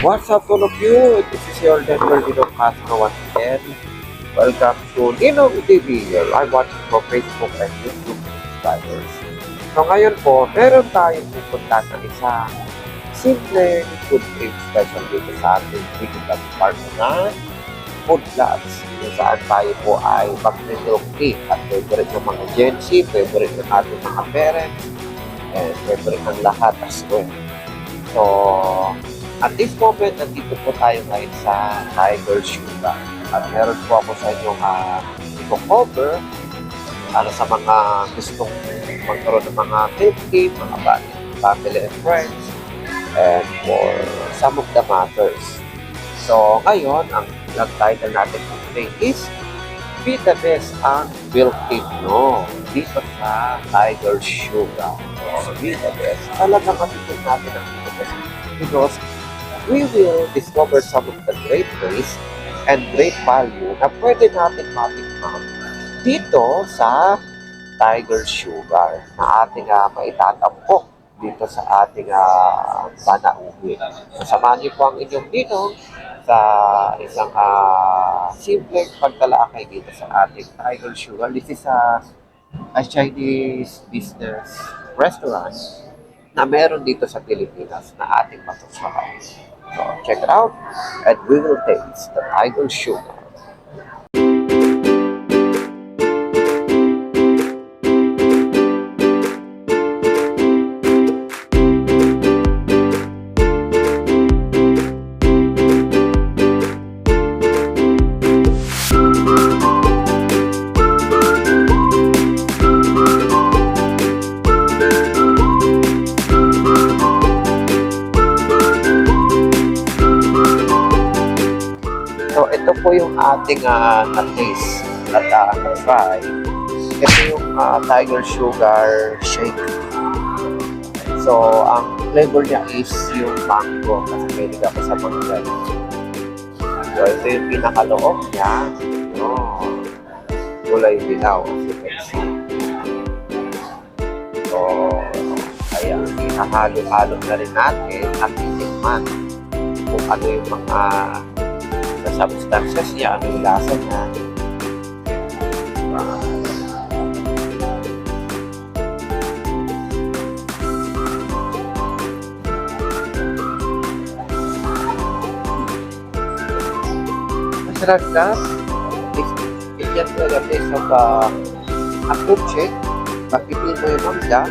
What's up all of you? This is your Denver Dino Castro once again. Welcome to Ninong TV, where I'm watching for Facebook and YouTube subscribers. So ngayon po, meron tayong pupunta ng isang simple food trip special dito sa ating digital park na food labs. Kung saan tayo po ay mag-milk tea at favorite ng mga Gen Z, favorite ng ating mga parents, and favorite ng lahat as well. So, at this moment, nandito po tayo ngayon sa Tiger Sugar. At meron po ako sa inyong i-cover para sa mga gustong magkaroon ng mga milk tea, mga family and friends, and for some of the matters. So, ngayon, ang vlog title natin today is Be the Best ang Milk Tea nyo dito sa Tiger Sugar. So, be the best. Talagang matipid natin ang be the best because we will discover some of the great ways and great value na pwede natin matikman dito sa Tiger Sugar na ating maitatampok dito sa ating panauwi. So, samahan niyo po ang inyong ninong sa isang simpleng pagtalakay dito sa ating Tiger Sugar. This is a Chinese business restaurant na meron dito sa Pilipinas na ating matutunan. So, check it out and we will taste the Tiger Sugar. So, ito po yung ating na-taste at na-try. Ito yung Tiger Sugar Shake. So, ang flavor niya is yung mango kasi pwede ako sa mga ganyan. So, ito yung pinakaloob niya. Kulay dilaw as you can see. So, kaya hinahalo-halo na rin natin at titikman kung ano yung mga sa substances niya, ano yung lasa niya. Masarap ka. It's just like a taste of a fruit shake. Makipil mo yung mangga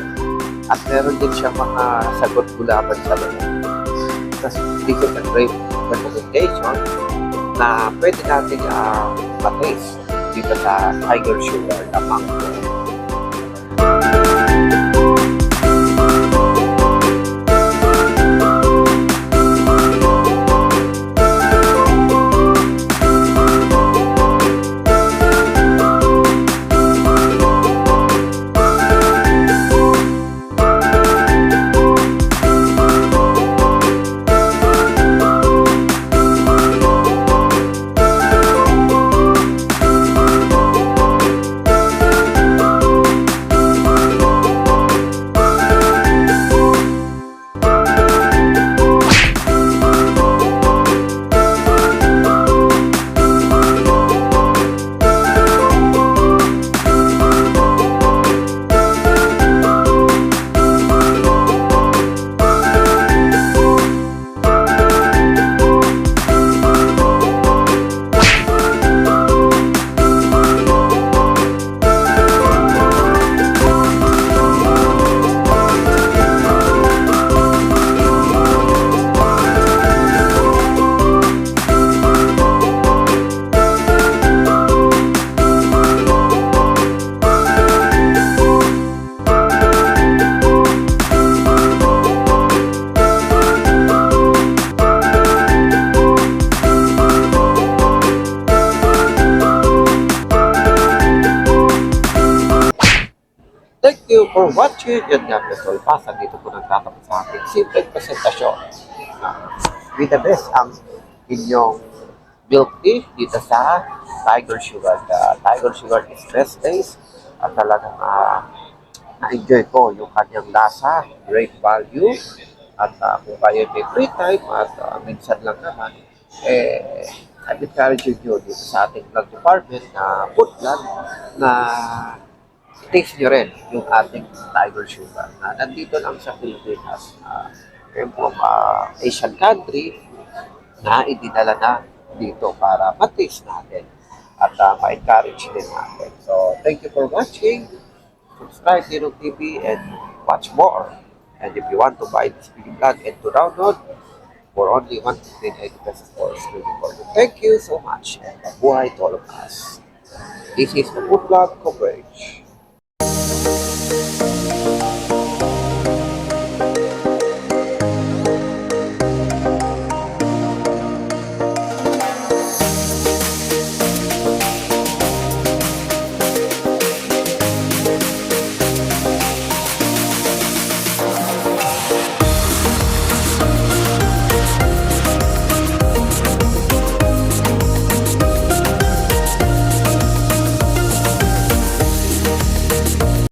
at meron din siya mga sagot gulaban sa loob. Tapos, this is a great recommendation na pwede natin ma-taste dito sa Tiger Sugar na mango. Thank you for watching. Yan nga, Mr. Pasa. Dito po nagtatapos sa ating simple presentasyon. Be the best ang inyong milk tea dito sa Tiger Sugar. The Tiger Sugar is best taste at talagang na-enjoy ko yung kanyang lasa, great value, At kung kayo may free time at minsan lang naman, I'm encouraging you dito sa ating vlog department na food vlog na taste nyo rin yung ating Tiger Sugar na nandito lang sa Pilipinas. From Asian country na idinala na dito para ma-taste natin at ma-encourage din natin. So, thank you for watching. Subscribe to Ninong TV and watch more. And if you want to buy this video vlog and to download, for only 180 pesos for streaming for you. Thank you so much and mabuhay to all of us. This is the Food Vlog Coverage.